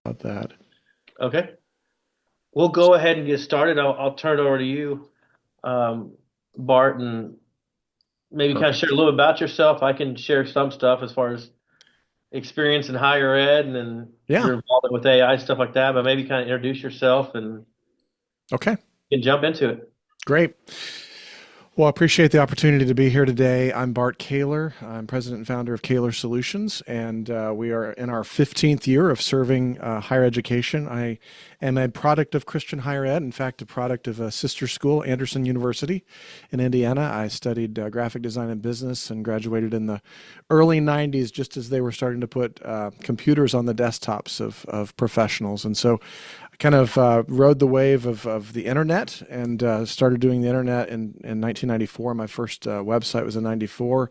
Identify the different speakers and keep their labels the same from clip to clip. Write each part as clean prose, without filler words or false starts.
Speaker 1: about that.
Speaker 2: Okay. We'll go ahead and get started. I'll turn it over to you, um, Bart, and maybe kind of share a
Speaker 1: Perfect.
Speaker 2: little about yourself. I can share some stuff as far as experience in higher ed and then
Speaker 1: Yeah.
Speaker 2: your involvement with AI, stuff like that, but maybe kind of introduce yourself and
Speaker 1: Okay.
Speaker 2: you can jump into it.
Speaker 1: Great. Well, I appreciate the opportunity to be here today. I'm Bart Caylor. I'm president and founder of Caylor Solutions, and we are in our 15th year of serving higher education. I am a product of Christian higher ed, in fact, a product of a sister school, Anderson University in Indiana. I studied graphic design and business and graduated in the early 90s, just as they were starting to put computers on the desktops of professionals. And so I kind of rode the wave of the internet and started doing the internet in 1994. My first website was in 94.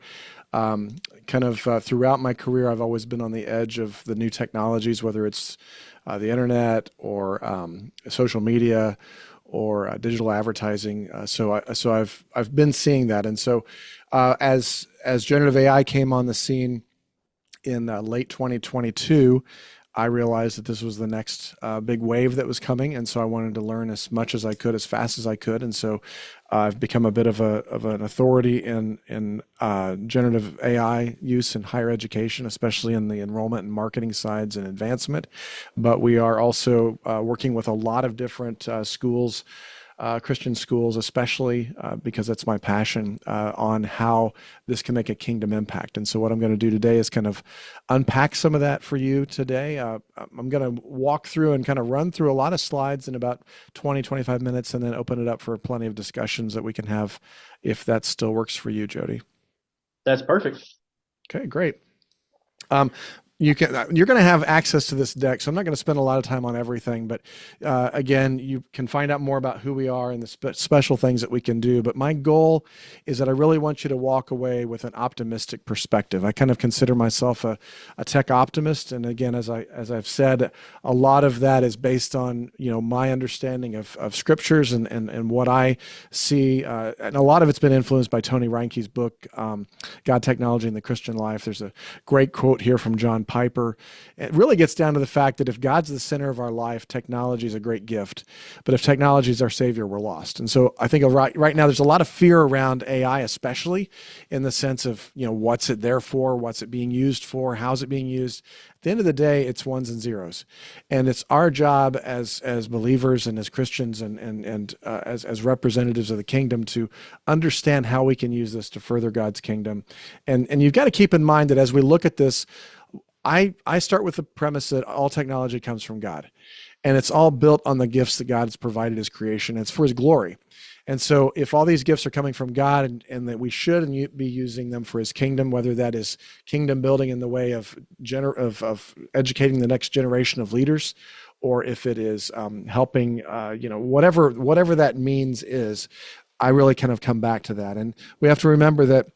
Speaker 1: Throughout my career, I've always been on the edge of the new technologies, whether it's the internet or social media or digital advertising. I've been seeing that, and so as generative AI came on the scene in late 2022, I realized that this was the next big wave that was coming, and so I wanted to learn as much as I could, as fast as I could, and so I've become a bit of an authority in generative AI use in higher education, especially in the enrollment and marketing sides and advancement. But we are also working with a lot of different schools, Christian schools, especially because that's my passion, on how this can make a kingdom impact. And so, what I'm going to do today is kind of unpack some of that for you today. I'm going to walk through and kind of run through a lot of slides in about 20, 25 minutes, and then open it up for plenty of discussions that we can have if that still works for you, Jody.
Speaker 2: That's perfect.
Speaker 1: Okay, great. Um, you're going to have access to this deck, so I'm not going to spend a lot of time on everything. But again, you can find out more about who we are and the special things that we can do. But my goal is that I really want you to walk away with an optimistic perspective. I kind of consider myself a tech optimist, and again, as I've said, a lot of that is based on my understanding of scriptures and what I see, and a lot of it's been influenced by Tony Reinke's book, God, Technology, and the Christian Life. There's a great quote here from John Piper. It really gets down to the fact that if God's the center of our life, technology is a great gift. But if technology is our savior, we're lost. And so I think right now there's a lot of fear around AI, especially in the sense of, what's it there for? What's it being used for? How's it being used? At the end of the day, it's ones and zeros. And it's our job as believers and as Christians and as representatives of the kingdom to understand how we can use this to further God's kingdom. And you've got to keep in mind that as we look at this, I start with the premise that all technology comes from God, and it's all built on the gifts that God has provided as creation. It's for his glory. And so if all these gifts are coming from God and that we should be using them for his kingdom, whether that is kingdom building in the way of educating the next generation of leaders, or if it is helping, whatever that means is, I really kind of come back to that. And we have to remember that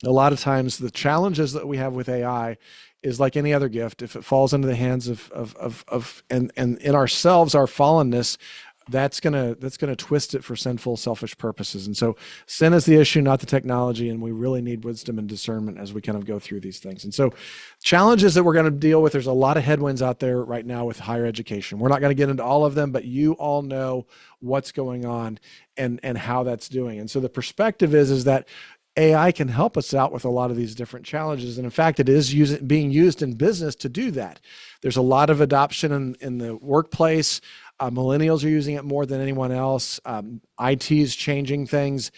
Speaker 1: a lot of times the challenges that we have with AI is like any other gift. If it falls into the hands of and in ourselves, our fallenness, that's gonna twist it for sinful, selfish purposes. And so sin is the issue, not the technology, and we really need wisdom and discernment as we kind of go through these things. And so challenges that we're going to deal with, there's a lot of headwinds out there right now with higher education. We're not going to get into all of them, but you all know what's going on and how that's doing. And so the perspective is that AI can help us out with a lot of these different challenges. And in fact, it is being used in business to do that. There's a lot of adoption in the workplace. Millennials are using it more than anyone else. IT is changing things.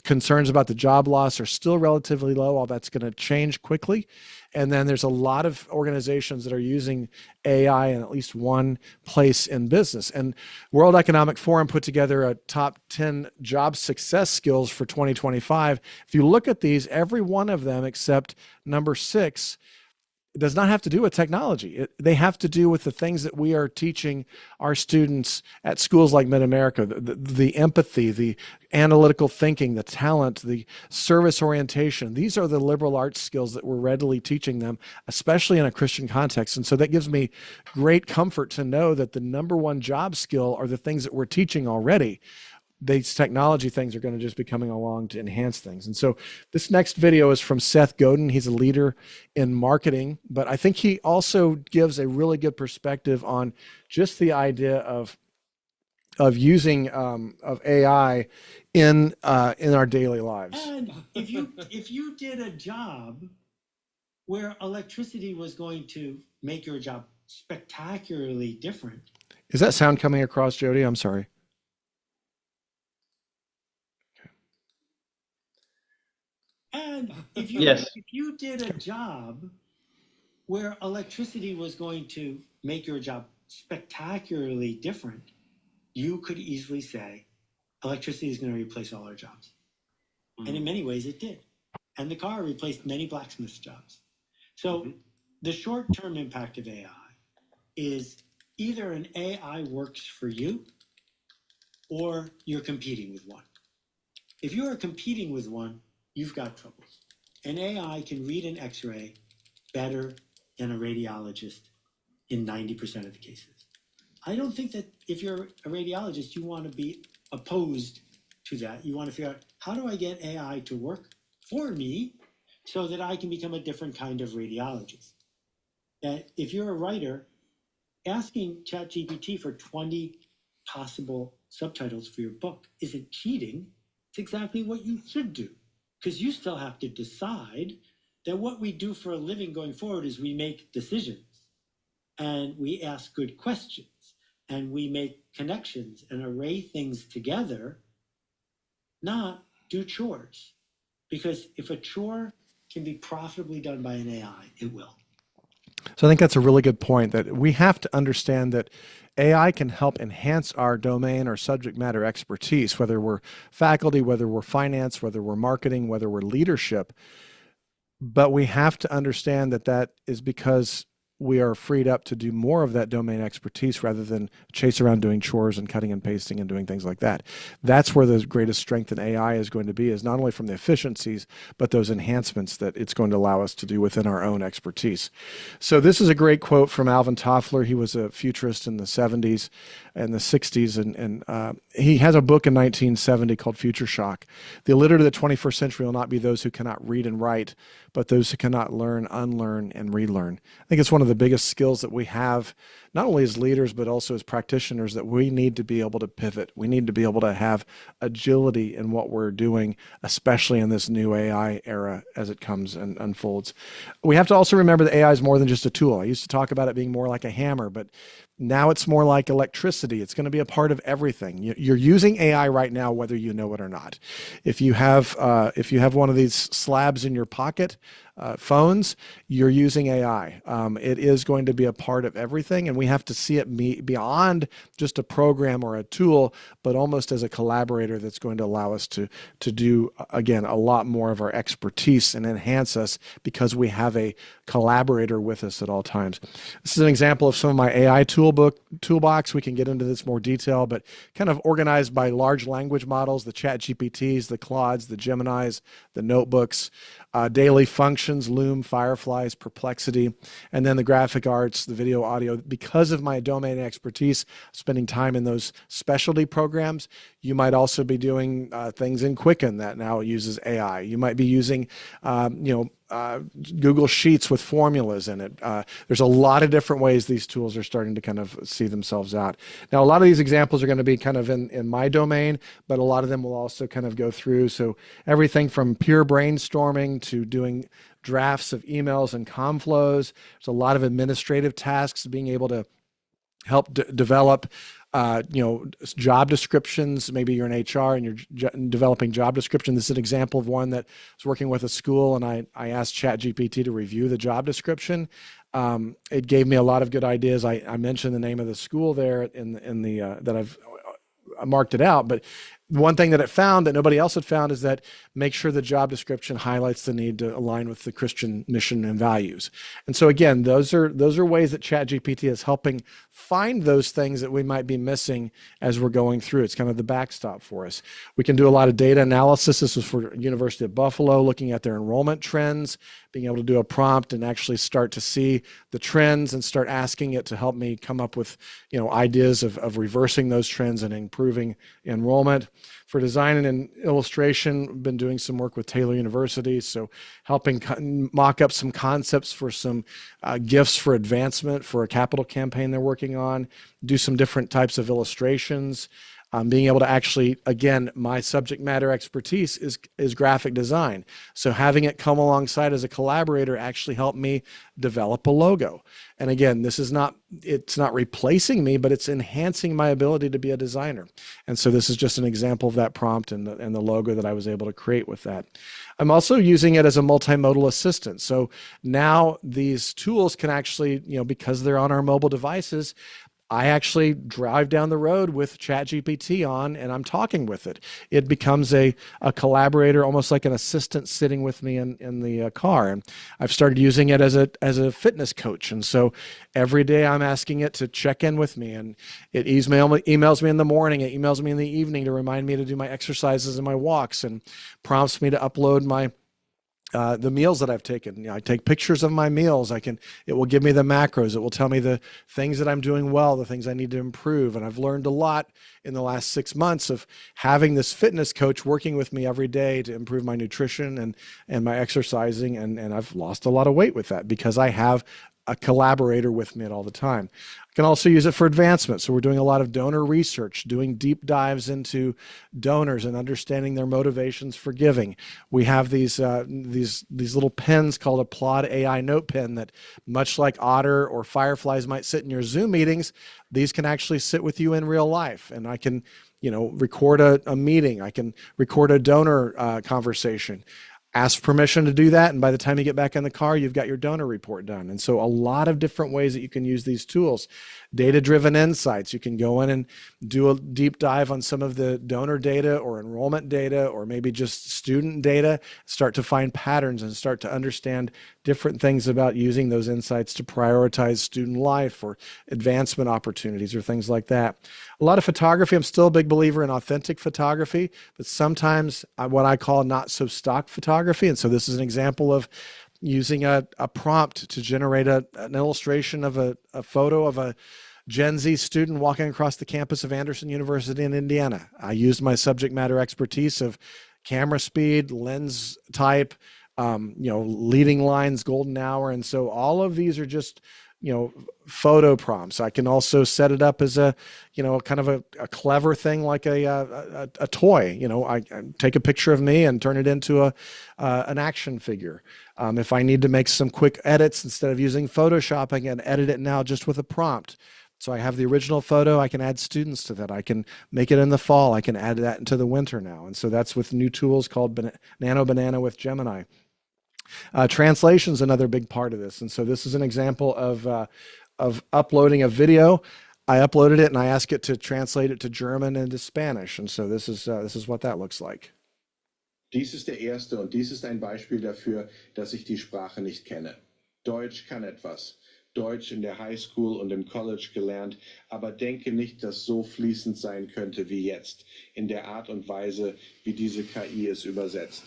Speaker 1: Concerns about the job loss are still relatively low, all that's going to change quickly. And then there's a lot of organizations that are using AI in at least one place in business. And World Economic Forum put together a top 10 job success skills for 2025. If you look at these, every one of them except number 6 does not have to do with technology. They have to do with the things that we are teaching our students at schools like Mid-America, the empathy, the analytical thinking, the talent, the service orientation. These are the liberal arts skills that we're readily teaching them, especially in a Christian context. And so that gives me great comfort to know that the number one job skill are the things that we're teaching already. these technology things are going to just be coming along to enhance things. And so this next video is from Seth Godin. He's a leader in marketing, but I think he also gives a really good perspective on just the idea of using of AI in our daily lives.
Speaker 3: And if you did a job where electricity was going to make your job spectacularly different.
Speaker 1: Is that sound coming across, Jody? I'm sorry.
Speaker 3: And if you did a job where electricity was going to make your job spectacularly different, you could easily say electricity is going to replace all our jobs. And in many ways it did. And the car replaced many blacksmiths' jobs. So the short-term impact of AI is either an AI works for you or you're competing with one. If you are competing with one, you've got troubles. An AI can read an X-ray better than a radiologist in 90% of the cases. I don't think that if you're a radiologist, you want to be opposed to that. You want to figure out, how do I get AI to work for me so that I can become a different kind of radiologist? That if you're a writer, asking ChatGPT for 20 possible subtitles for your book isn't cheating. It's exactly what you should do, because you still have to decide that what we do for a living going forward is we make decisions and we ask good questions and we make connections and array things together, not do chores. Because if a chore can be profitably done by an AI, it will.
Speaker 1: So I think that's a really good point, that we have to understand that AI can help enhance our domain or subject matter expertise, whether we're faculty, whether we're finance, whether we're marketing, whether we're leadership. But we have to understand that that is because we are freed up to do more of that domain expertise rather than chase around doing chores and cutting and pasting and doing things like that. That's where the greatest strength in AI is going to be, is not only from the efficiencies, but those enhancements that it's going to allow us to do within our own expertise. So this is a great quote from Alvin Toffler. He was a futurist in the 70s and the 60s, and he has a book in 1970 called Future Shock. The illiterate of the 21st century will not be those who cannot read and write, but those who cannot learn, unlearn, and relearn. I think it's one of the biggest skills that we have, not only as leaders, but also as practitioners, that we need to be able to pivot. We need to be able to have agility in what we're doing, especially in this new AI era as it comes and unfolds. We have to also remember that AI is more than just a tool. I used to talk about it being more like a hammer, but now it's more like electricity. It's going to be a part of everything. You're using AI right now, whether you know it or not. If you have one of these slabs in your pocket, phones, you're using AI. It is going to be a part of everything, and we have to see it beyond just a program or a tool, but almost as a collaborator that's going to allow us to do, again, a lot more of our expertise and enhance us because we have a collaborator with us at all times. This is an example of some of my AI toolbox. We can get into this more detail, but kind of organized by large language models, the ChatGPTs, the Claudes, the Geminis, the notebooks, daily functions, Loom, Fireflies, Perplexity, and then the graphic arts, the video, audio. Because of my domain expertise, spending time in those specialty programs, you might also be doing things in Quicken that now uses AI. You might be using, Google Sheets with formulas in it. There's a lot of different ways these tools are starting to kind of see themselves out. Now, a lot of these examples are going to be kind of in my domain, but a lot of them will also kind of go through. So everything from pure brainstorming to doing drafts of emails and com flows. There's a lot of administrative tasks, being able to help develop job descriptions. Maybe you're in HR and you're developing job description. This is an example of one that was working with a school, and I asked ChatGPT to review the job description. It gave me a lot of good ideas. I mentioned the name of the school there in the that I've marked it out, but one thing that it found that nobody else had found is that make sure the job description highlights the need to align with the Christian mission and values. And so again, those are ways that ChatGPT is helping find those things that we might be missing as we're going through. It's kind of the backstop for us. We can do a lot of data analysis. This was for University of Buffalo, looking at their enrollment trends, being able to do a prompt and actually start to see the trends and start asking it to help me come up with ideas of reversing those trends and improving enrollment. for design and illustration, been doing some work with Taylor University. So helping mock up some concepts for some gifts for advancement for a capital campaign they're working on, do some different types of illustrations. Being able to actually, again, my subject matter expertise is graphic design. So having it come alongside as a collaborator actually helped me develop a logo. And again, it's not replacing me, but it's enhancing my ability to be a designer. And so this is just an example of that prompt and the logo that I was able to create with that. I'm also using it as a multimodal assistant. So now these tools can actually, because they're on our mobile devices, I actually drive down the road with ChatGPT on and I'm talking with it. It becomes a collaborator, almost like an assistant sitting with me in the car. And I've started using it as a fitness coach. And so every day I'm asking it to check in with me, and it emails me in the morning, it emails me in the evening to remind me to do my exercises and my walks, and prompts me to upload the meals that I've taken. I take pictures of my meals. It will give me the macros. It will tell me the things that I'm doing well, the things I need to improve. And I've learned a lot in the last 6 months of having this fitness coach working with me every day to improve my nutrition and my exercising. And I've lost a lot of weight with that because I have a collaborator with me at all the time. I can also use it for advancement. So we're doing a lot of donor research, doing deep dives into donors and understanding their motivations for giving. We have these little pens called a Plod AI note pen that, much like Otter or Fireflies might sit in your Zoom meetings, these can actually sit with you in real life. And I can, record a meeting. I can record a donor conversation. Ask permission to do that, and by the time you get back in the car, you've got your donor report done. And so a lot of different ways that you can use these tools. Data-driven insights. You can go in and do a deep dive on some of the donor data or enrollment data or maybe just student data, start to find patterns and start to understand different things about using those insights to prioritize student life or advancement opportunities or things like that. A lot of photography. I'm still a big believer in authentic photography, but sometimes what I call not so stock photography. And so this is an example of using a prompt to generate an illustration of a photo of a Gen Z student walking across the campus of Anderson University in Indiana. I used my subject matter expertise of camera speed, lens type, leading lines, golden hour. And so all of these are just, photo prompts. I can also set it up as a kind of a clever thing, like a toy. I take a picture of me and turn it into an action figure. If I need to make some quick edits, instead of using Photoshop, I can edit it now just with a prompt. So I have the original photo. I can add students to that. I can make it in the fall. I can add that into the winter now. And so that's with new tools called Nano Banana with Gemini. Translation is another big part of this. And so this is an example of uploading a video. I uploaded it and I asked it to translate it to German and to Spanish. And so this is what that looks like.
Speaker 4: Dies ist der erste und dies ist ein Beispiel dafür, dass ich die Sprache nicht kenne. Deutsch kann etwas. Deutsch in der Highschool und im College gelernt, aber denke nicht, dass so fließend sein könnte wie jetzt, in der Art und Weise, wie diese KI es übersetzt.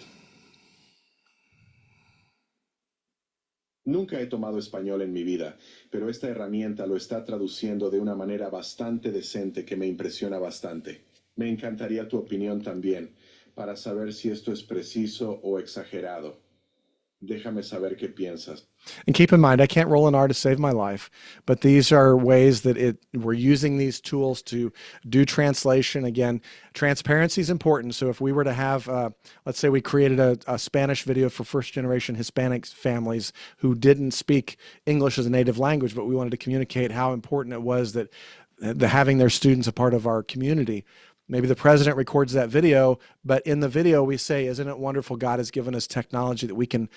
Speaker 4: Nunca he tomado español en mi vida, pero esta herramienta lo está traduciendo de una manera bastante decente que me impresiona bastante. Me encantaría tu opinión también, para saber si esto es preciso o exagerado. Déjame saber qué piensas.
Speaker 1: And keep in mind, I can't roll an R to save my life, but these are ways that we're using these tools to do translation. Again, transparency is important. So if we were to have, let's say we created a Spanish video for first-generation Hispanic families who didn't speak English as a native language, but we wanted to communicate how important it was that having their students a part of our community. Maybe the president records that video, but in the video we say, isn't it wonderful God has given us technology that we can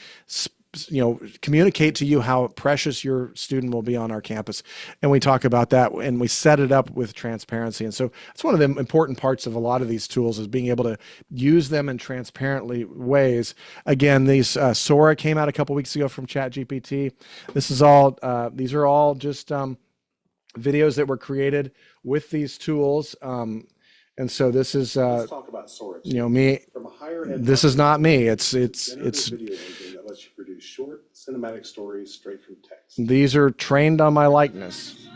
Speaker 1: communicate to you how precious your student will be on our campus. And we talk about that and we set it up with transparency. And so it's one of the important parts of a lot of these tools is being able to use them in transparently ways. Again, these Sora came out a couple weeks ago from ChatGPT. These are all just videos that were created with these tools. And so this is,
Speaker 4: Let's talk about Sora.
Speaker 1: me.
Speaker 4: From a higher ed
Speaker 1: This is not me. It's
Speaker 4: video engine that lets you produce short cinematic stories straight from text.
Speaker 1: these are trained on my likeness.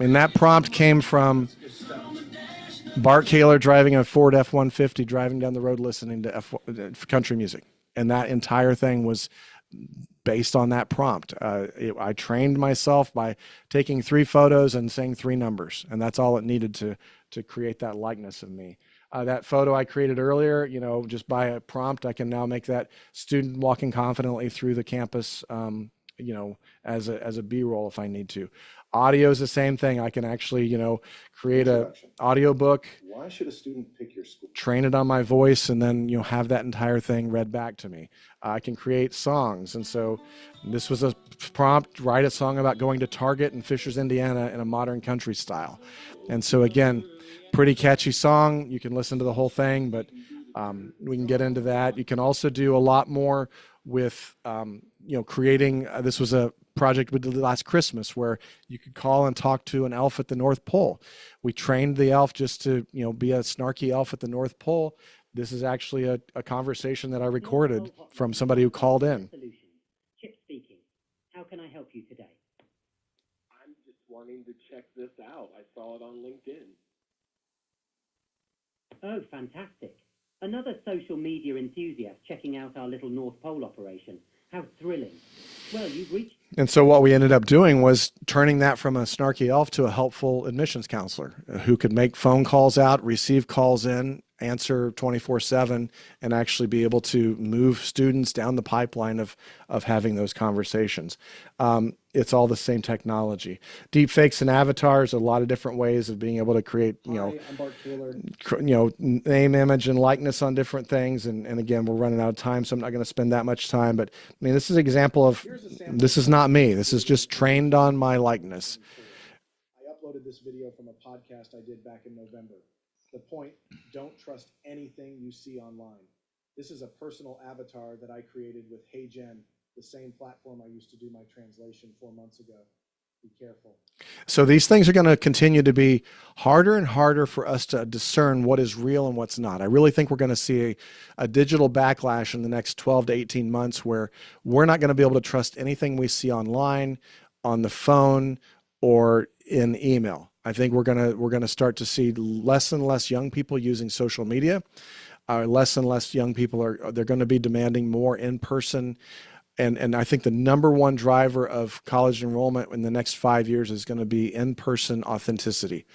Speaker 1: And that prompt came from Bart Caylor driving a Ford F-150, driving down the road listening to country music. And that entire thing was based on that prompt. I trained myself by taking 3 photos and saying 3 numbers. And that's all it needed to create that likeness of me. That photo I created earlier, you know, just by a prompt, I can now make that student walking confidently through the campus, you know, as a B-roll if I need to. Audio is the same thing. I can actually, you know, create a audio book.
Speaker 4: Why should a student pick your school?
Speaker 1: Train it on my voice, and then, you know, have that entire thing read back to me. I can create songs. And so this was a prompt: write a song about going to Target in Fishers, Indiana in a modern country style. And so again, pretty catchy song. You can listen to the whole thing, but we can get into that. You can also do a lot more with, you know, creating, this was a project we did last Christmas where you could call and talk to an elf at the North Pole. We trained the elf just to, you know, be a snarky elf at the North Pole. This is actually a conversation that I recorded from somebody who called in.
Speaker 5: Chip speaking. How can I help you today?
Speaker 6: I'm just wanting to check this out. I saw it on LinkedIn.
Speaker 5: Oh, fantastic. Another social media enthusiast checking out our little North Pole operation. How thrilling. Well, you've reached...
Speaker 1: And so what we ended up doing was turning that from a snarky elf to a helpful admissions counselor who could make phone calls out, receive calls in, answer 24/7, and actually be able to move students down the pipeline of having those conversations. It's all the same technology. Deep fakes and avatars, a lot of different ways of being able to create, you know,
Speaker 7: I'm Bart Caylor.
Speaker 1: You know, name, image, and likeness on different things. And again, we're running out of time, so I'm not going to spend that much time. But I mean, this is an example of, this is not me. This is just trained on my likeness.
Speaker 7: I uploaded this video from a podcast I did back in November. The point: don't trust anything you see online. This is a personal avatar that I created with HeyGen, the same platform I used to do my translation 4 months ago. Be careful.
Speaker 1: So these things are going to continue to be harder and harder for us to discern what is real and what's not. I really think we're going to see a digital backlash in the next 12 to 18 months where we're not going to be able to trust anything we see online, on the phone, or in email. I think we're gonna start to see less and less young people using social media. Less and less young people they're going to be demanding more in person. And I think the number one driver of college enrollment in the next 5 years is going to be in-person authenticity.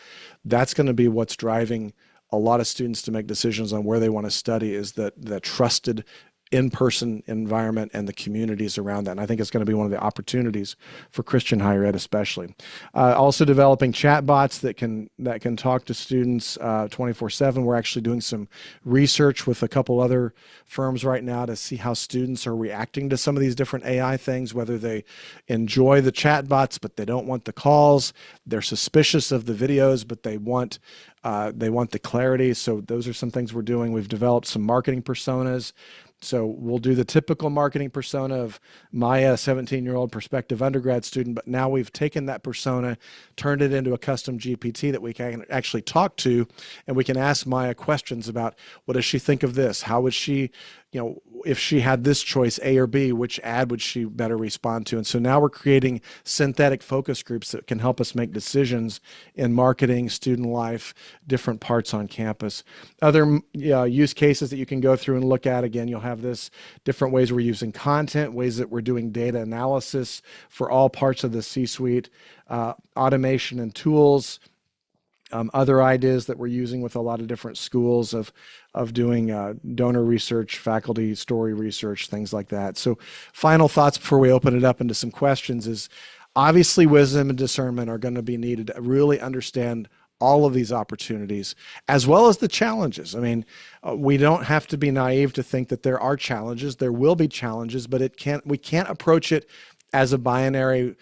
Speaker 1: That's going to be what's driving a lot of students to make decisions on where they want to study, is that trusted in-person environment and the communities around that. And I think it's going to be one of the opportunities for Christian higher ed, especially. Also developing chatbots that can talk to students 24/7. We're actually doing some research with a couple other firms right now to see how students are reacting to some of these different AI things, whether they enjoy the chatbots, but they don't want the calls. They're suspicious of the videos, but they want the clarity. So those are some things we're doing. We've developed some marketing personas. So we'll do the typical marketing persona of Maya, 17-year-old prospective undergrad student, but now we've taken that persona, turned it into a custom GPT that we can actually talk to, and we can ask Maya questions about, what does she think of this? How would she, you know, if she had this choice, A or B, which ad would she better respond to? And so now we're creating synthetic focus groups that can help us make decisions in marketing, student life, different parts on campus. Other use cases that you can go through and look at, again, you'll have this different ways we're using content, ways that we're doing data analysis for all parts of the C-suite, automation and tools, other ideas that we're using with a lot of different schools of doing donor research, faculty story research, things like that. So final thoughts before we open it up into some questions is, obviously wisdom and discernment are going to be needed to really understand all of these opportunities, as well as the challenges. I mean, we don't have to be naive to think that there are challenges. There will be challenges, but we can't approach it as a binary.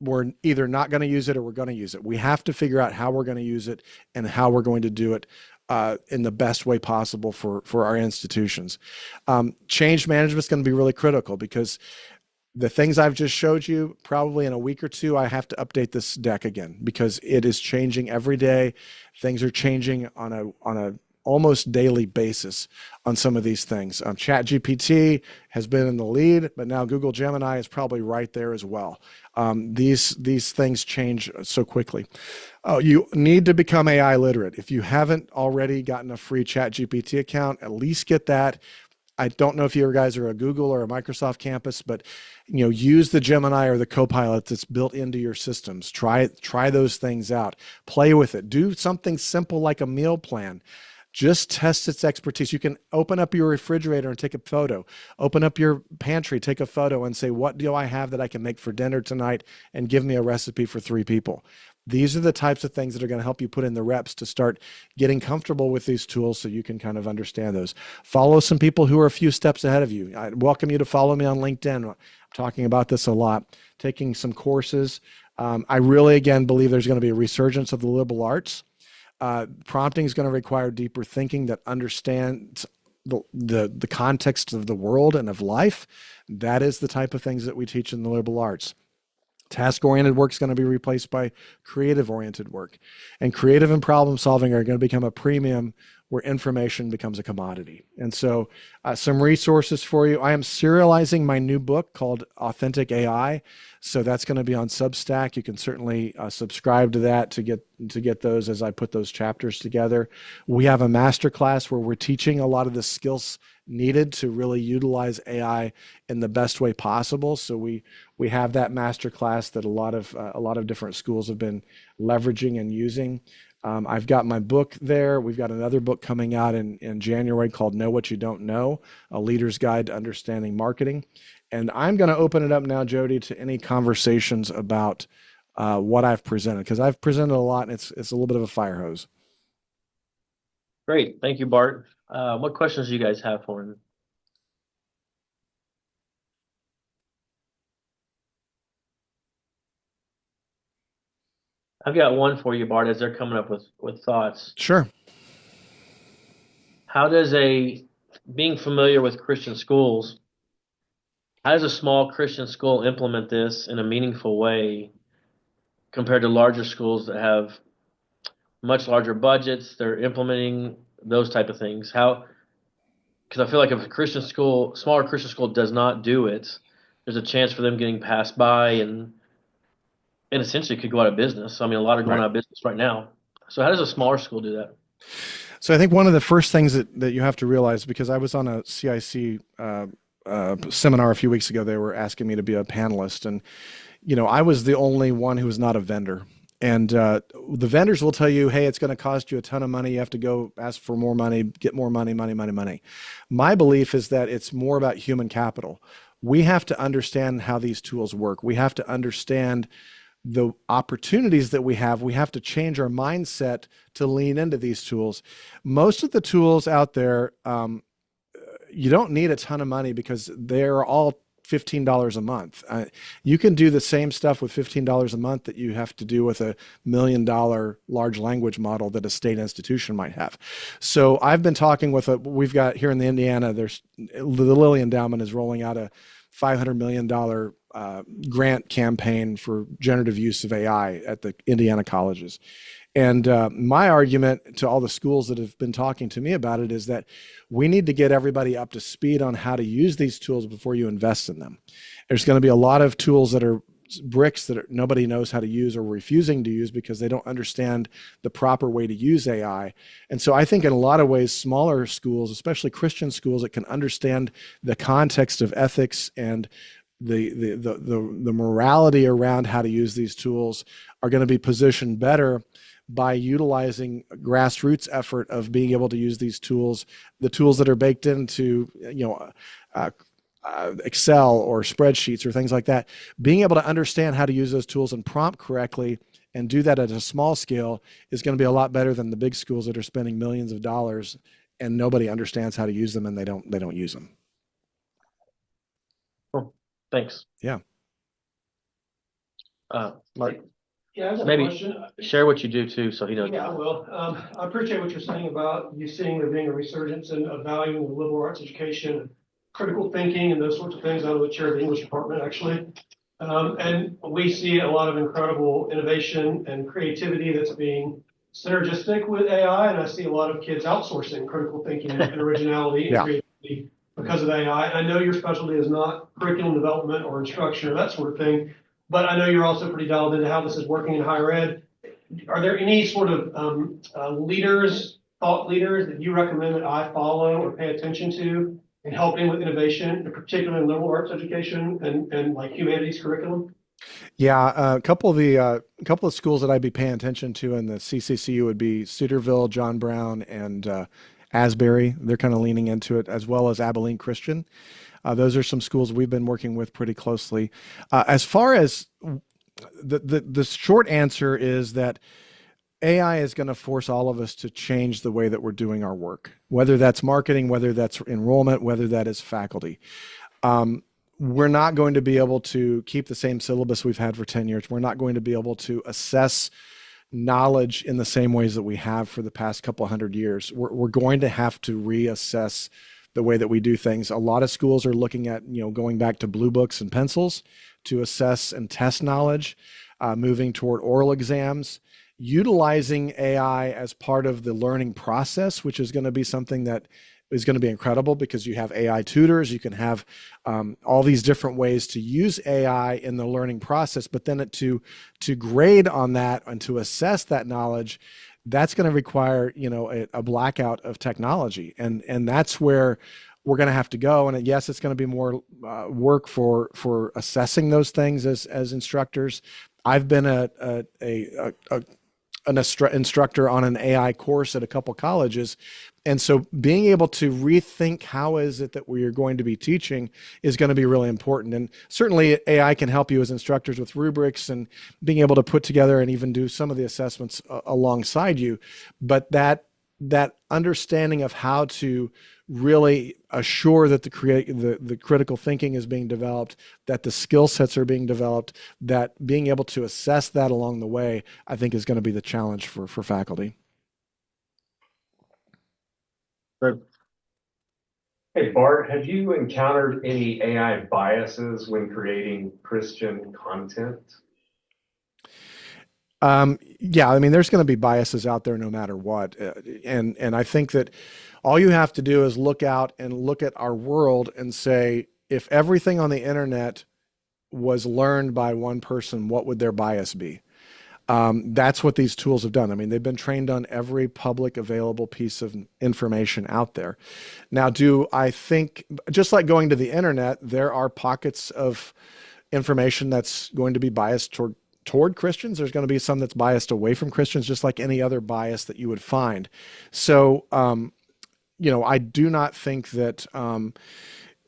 Speaker 1: We're either not going to use it or we're going to use it. We have to figure out how we're going to use it and how we're going to do it in the best way possible for our institutions. Change management is going to be really critical, because the things I've just showed you, probably in a week or two, I have to update this deck again, because it is changing every day. Things are changing on a almost daily basis on some of these things. ChatGPT has been in the lead, but now Google Gemini is probably right there as well. These things change so quickly. Oh, you need to become AI literate. If you haven't already gotten a free ChatGPT account, at least get that. I don't know if you guys are a Google or a Microsoft campus, but use the Gemini or the Copilot that's built into your systems. Try those things out. Play with it. Do something simple like a meal plan. Just test its expertise. You can open up your refrigerator and take a photo. Open up your pantry, take a photo, and say, what do I have that I can make for dinner tonight? And give me a recipe for 3 people. These are the types of things that are going to help you put in the reps to start getting comfortable with these tools so you can kind of understand those. Follow some people who are a few steps ahead of you. I welcome you to follow me on LinkedIn. I'm talking about this a lot, taking some courses. I really, again, believe there's going to be a resurgence of the liberal arts. Prompting is going to require deeper thinking that understands the context of the world and of life. That is the type of things that we teach in the liberal arts. Task-oriented work is going to be replaced by creative-oriented work. And creative and problem solving are going to become a premium where information becomes a commodity. And so some resources for you. I am serializing my new book called Authentic AI. So that's going to be on Substack. You can certainly subscribe to that to get those as I put those chapters together. We have a masterclass where we're teaching a lot of the skills needed to really utilize AI in the best way possible. So we have that masterclass that a lot of different schools have been leveraging and using. I've got my book there. We've got another book coming out in January called Know What You Don't Know, A Leader's Guide to Understanding Marketing. And I'm going to open it up now, Jody, to any conversations about what I've presented, because I've presented a lot and it's a little bit of a fire hose.
Speaker 2: Great. Thank you, Bart. What questions do you guys have for him? I've got one for you, Bart, as they're coming up with thoughts.
Speaker 1: Sure.
Speaker 2: How does being familiar with Christian schools, how does a small Christian school implement this in a meaningful way compared to larger schools that have much larger budgets? They're implementing those type of things. Because I feel like if a smaller Christian school does not do it, there's a chance for them getting passed by and essentially could go out of business. I mean, a lot are going out of business right now. So how does a smaller school do that?
Speaker 1: So I think one of the first things that you have to realize, because I was on a CIC seminar a few weeks ago, they were asking me to be a panelist, and I was the only one who was not a vendor. And the vendors will tell you, hey, it's going to cost you a ton of money. You have to go ask for more money, get more money. My belief is that it's more about human capital. We have to understand how these tools work. We have to understand the opportunities that we have. We have to change our mindset to lean into these tools. Most of the tools out there, you don't need a ton of money because they're all $15 a month. You can do the same stuff with $15 a month that you have to do with $1 million large language model that a state institution might have. So I've been talking with we've got here in the Indiana, the Lilly Endowment is rolling out a $500 million grant campaign for generative use of AI at the Indiana colleges. And my argument to all the schools that have been talking to me about it is that we need to get everybody up to speed on how to use these tools before you invest in them. There's going to be a lot of tools that are bricks that nobody knows how to use or refusing to use because they don't understand the proper way to use AI. And so I think in a lot of ways, smaller schools, especially Christian schools that can understand the context of ethics and the morality around how to use these tools are going to be positioned better by utilizing a grassroots effort of being able to use these tools, the tools that are baked into, Excel or spreadsheets or things like that, being able to understand how to use those tools and prompt correctly and do that at a small scale is going to be a lot better than the big schools that are spending millions of dollars and nobody understands how to use them and they don't use them.
Speaker 2: Cool. Thanks.
Speaker 1: Yeah.
Speaker 2: Mark.
Speaker 8: Yeah, I have a
Speaker 2: Maybe
Speaker 8: question.
Speaker 2: Share what you do too, so he knows.
Speaker 8: Yeah, I will. I appreciate what you're saying about you seeing there being a resurgence and of valuing the liberal arts education, critical thinking, and those sorts of things. I'm the chair of the English department, actually. And we see a lot of incredible innovation and creativity that's being synergistic with AI, and I see a lot of kids outsourcing critical thinking and originality and
Speaker 1: Yeah.
Speaker 8: creativity because of AI. And I know your specialty is not curriculum development or instruction or that sort of thing, but I know you're also pretty dialed into how this is working in higher ed. Are there any sort of thought leaders that you recommend that I follow or pay attention to in helping with innovation, particularly in liberal arts education and like humanities curriculum?
Speaker 1: Yeah, a couple of schools that I'd be paying attention to in the CCCU would be Cedarville, John Brown, and Asbury. They're kind of leaning into it, as well as Abilene Christian. Those are some schools we've been working with pretty closely. As far as the short answer is that AI is going to force all of us to change the way that we're doing our work, whether that's marketing, whether that's enrollment, whether that is faculty. We're not going to be able to keep the same syllabus we've had for 10 years. We're not going to be able to assess knowledge in the same ways that we have for the past couple hundred years. We're going to have to reassess the way that we do things. A lot of schools are looking at, going back to blue books and pencils to assess and test knowledge, moving toward oral exams, utilizing AI as part of the learning process, which is going to be something that is going to be incredible because you have AI tutors, you can have all these different ways to use AI in the learning process, but then to grade on that and to assess that knowledge, that's going to require, a blackout of technology. And that's where we're going to have to go. And yes, it's going to be more work for assessing those things as instructors. I've been an instructor on an AI course at a couple colleges. And so being able to rethink how is it that we are going to be teaching is going to be really important. And certainly AI can help you as instructors with rubrics and being able to put together and even do some of the assessments alongside you. But that understanding of how to really assure that the critical thinking is being developed, that the skill sets are being developed, that being able to assess that along the way, I think is going to be the challenge for faculty.
Speaker 9: Hey, Bart, have you encountered any AI biases when creating Christian content?
Speaker 1: Yeah, I mean, there's going to be biases out there no matter what. And I think that all you have to do is look out and look at our world and say, if everything on the internet was learned by one person, what would their bias be? That's what these tools have done. I mean, they've been trained on every public available piece of information out there. Now, do I think, just like going to the internet, there are pockets of information that's going to be biased toward Christians. There's going to be some that's biased away from Christians, just like any other bias that you would find. So, I do not think that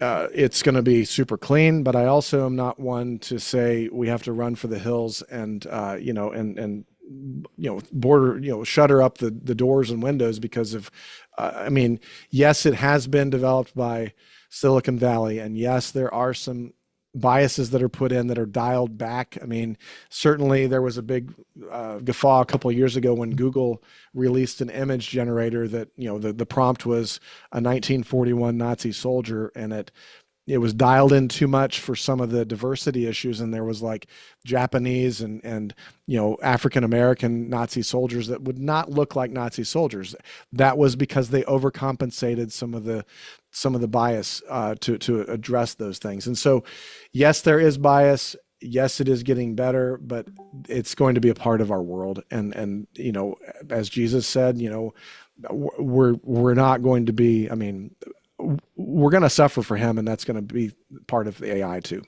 Speaker 1: it's going to be super clean, but I also am not one to say we have to run for the hills and shutter up the doors and windows because of, yes, it has been developed by Silicon Valley, and yes, there are some biases that are put in that are dialed back. I mean, certainly there was a big guffaw a couple of years ago when Google released an image generator that, the prompt was a 1941 Nazi soldier, and it was dialed in too much for some of the diversity issues. And there was like Japanese and African-American Nazi soldiers that would not look like Nazi soldiers. That was because they overcompensated some of the bias to address those things. And so, yes, there is bias. Yes, it is getting better, but it's going to be a part of our world. And as Jesus said, we're not going to be, we're going to suffer for him, and that's going to be part of the AI too.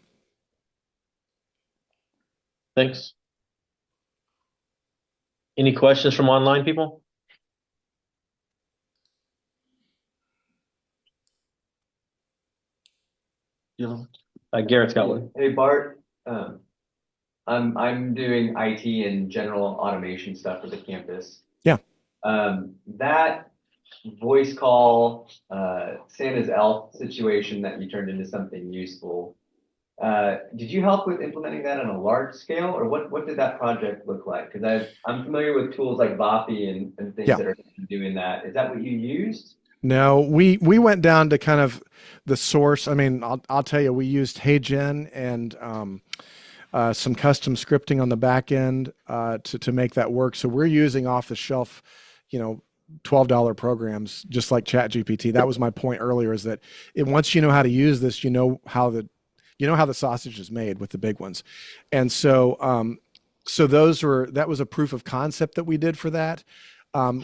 Speaker 2: Thanks. Any questions from online people? Garrett's got one.
Speaker 10: Hey, Bart. I'm doing IT and general automation stuff for the campus.
Speaker 1: Yeah.
Speaker 10: That voice call, Santa's elf situation that you turned into something useful. Did you help with implementing that on a large scale, or what did that project look like? Because I'm familiar with tools like Vapi and things that are doing that. Is that what you used?
Speaker 1: No, we went down to kind of the source. I'll tell you, we used HeyGen and some custom scripting on the back end to make that work. So we're using off the shelf, $12 programs, just like ChatGPT. That was my point earlier, is that once you know how to use this, you know how the sausage is made with the big ones. And so, that was a proof of concept that we did for that.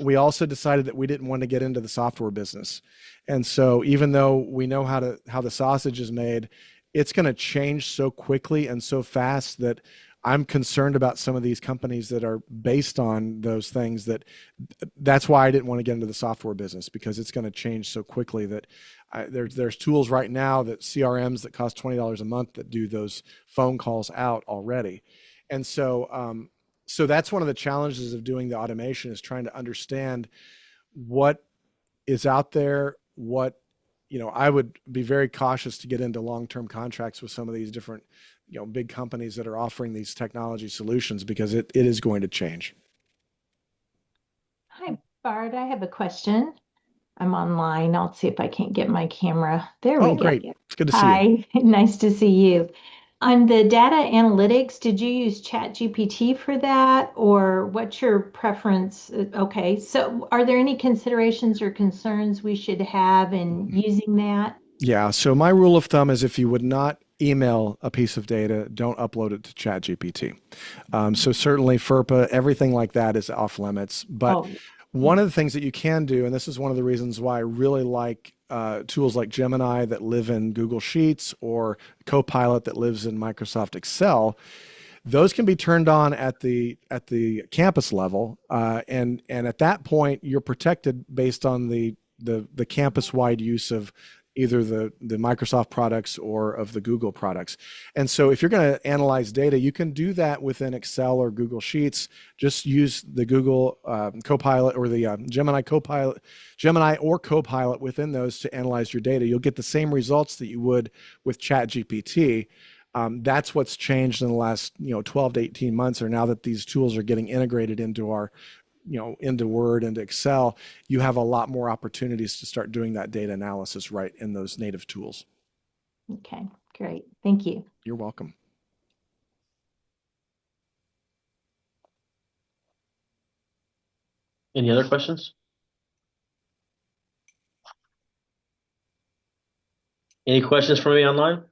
Speaker 1: We also decided that we didn't want to get into the software business. And so even though we know how the sausage is made, it's going to change so quickly and so fast that I'm concerned about some of these companies that are based on those things. That's why I didn't want to get into the software business, because it's going to change so quickly that there's tools right now, that CRMs that cost $20 a month, that do those phone calls out already. And so, so that's one of the challenges of doing the automation, is trying to understand what is out there. I would be very cautious to get into long-term contracts with some of these different, big companies that are offering these technology solutions, because it is going to change.
Speaker 11: Hi, Bart. I have a question. I'm online. I'll see if I can't get my camera. There we go.
Speaker 1: Great. It's good to see you.
Speaker 11: Hi, nice to see you. On the data analytics, did you use ChatGPT for that, or what's your preference? Okay, so are there any considerations or concerns we should have in using that?
Speaker 1: Yeah. So my rule of thumb is, if you would not email a piece of data, don't upload it to ChatGPT. So certainly FERPA, everything like that is off limits. But one of the things that you can do, and this is one of the reasons why I really like tools like Gemini that live in Google Sheets, or Copilot that lives in Microsoft Excel, those can be turned on at the campus level, and at that point you're protected based on the campus-wide use of either the Microsoft products or of the Google products. And so if you're going to analyze data, you can do that within Excel or Google Sheets. Just use the Google Copilot, or the Gemini or Copilot within those to analyze your data. You'll get the same results that you would with ChatGPT. That's what's changed in the last 12 to 18 months, or now that these tools are getting integrated into our into Word, into Excel, you have a lot more opportunities to start doing that data analysis right in those native tools.
Speaker 11: Okay, great. Thank you.
Speaker 1: You're welcome.
Speaker 2: Any other questions? Any questions for me online?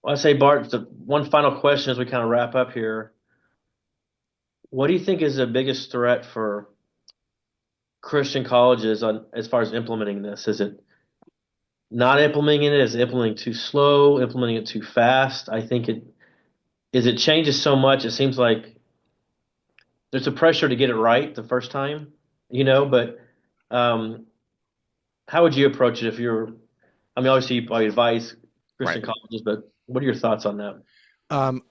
Speaker 2: Well, I say, Bart, the one final question as we kind of wrap up here. What do you think is the biggest threat for Christian colleges as far as implementing this? Is it not implementing it? Is it implementing too slow? Implementing it too fast? I think it changes so much. It seems like there's a pressure to get it right the first time, but how would you approach it if you're, obviously you probably advise Christian colleges, but what are your thoughts on that?
Speaker 1: I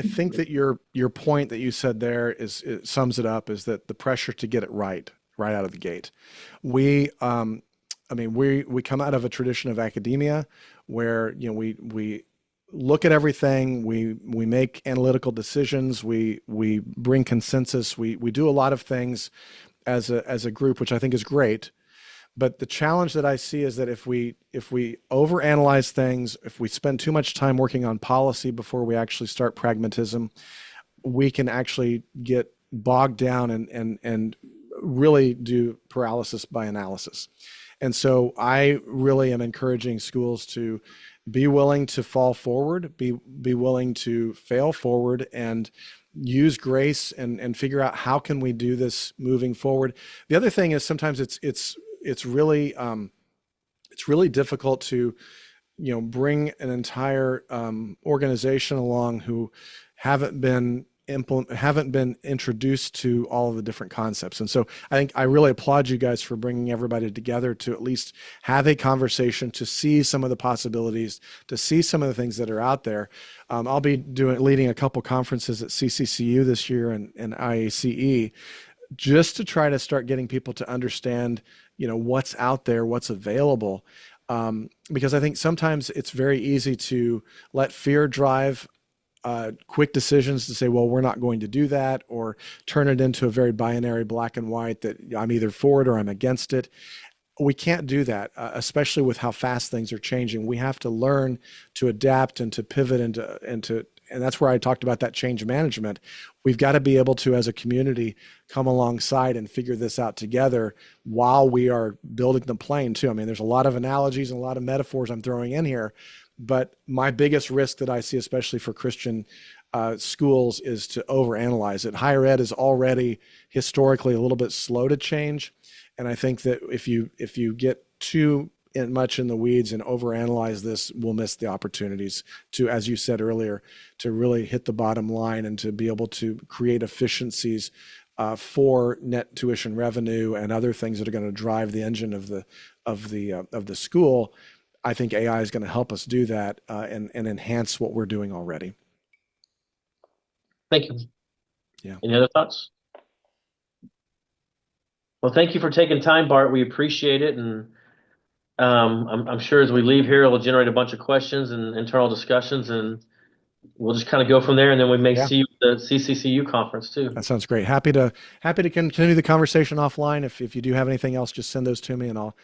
Speaker 1: think that your point that you said there it sums it up, is that the pressure to get it right out of the gate. We come out of a tradition of academia where we look at everything, we make analytical decisions, we bring consensus, we do a lot of things as a group, which I think is great. But the challenge that I see is that if we overanalyze things, if we spend too much time working on policy before we actually start pragmatism, we can actually get bogged down and really do paralysis by analysis. And so I really am encouraging schools to be willing to fall forward, be willing to fail forward, and use grace and figure out how can we do this moving forward. The other thing is, sometimes it's really difficult to bring an entire organization along who haven't been introduced to all of the different concepts. And so I think I really applaud you guys for bringing everybody together to at least have a conversation, to see some of the possibilities, to see some of the things that are out there. I'll be leading a couple conferences at CCCU this year and IACE, just to try to start getting people to understand what's out there, what's available. Because I think sometimes it's very easy to let fear drive quick decisions, to say, well, we're not going to do that, or turn it into a very binary black and white, that I'm either for it or I'm against it. we can't do that, especially with how fast things are changing. We have to learn to adapt and to pivot and that's where I talked about that change management. We've got to be able to, as a community, come alongside and figure this out together while we are building the plane too. I mean, there's a lot of analogies and a lot of metaphors I'm throwing in here, but my biggest risk that I see, especially for Christian schools, is to overanalyze it. Higher ed is already historically a little bit slow to change. And I think that if you get too much in the weeds and overanalyze this, we'll miss the opportunities to, as you said earlier, to really hit the bottom line and to be able to create efficiencies for net tuition revenue and other things that are going to drive the engine of the school. I think AI is going to help us do that and enhance what we're doing already.
Speaker 2: Thank you.
Speaker 1: Yeah.
Speaker 2: Any other thoughts? Well, thank you for taking time, Bart. We appreciate it, and I'm sure as we leave here, it'll generate a bunch of questions and internal discussions, and we'll just kind of go from there. And then we may see you at the CCCU conference too.
Speaker 1: That sounds great. Happy to continue the conversation offline. If you do have anything else, just send those to me, and I'll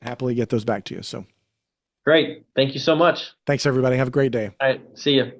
Speaker 1: happily get those back to you. So
Speaker 2: great. Thank you so much.
Speaker 1: Thanks, everybody. Have a great day.
Speaker 2: All right. See you.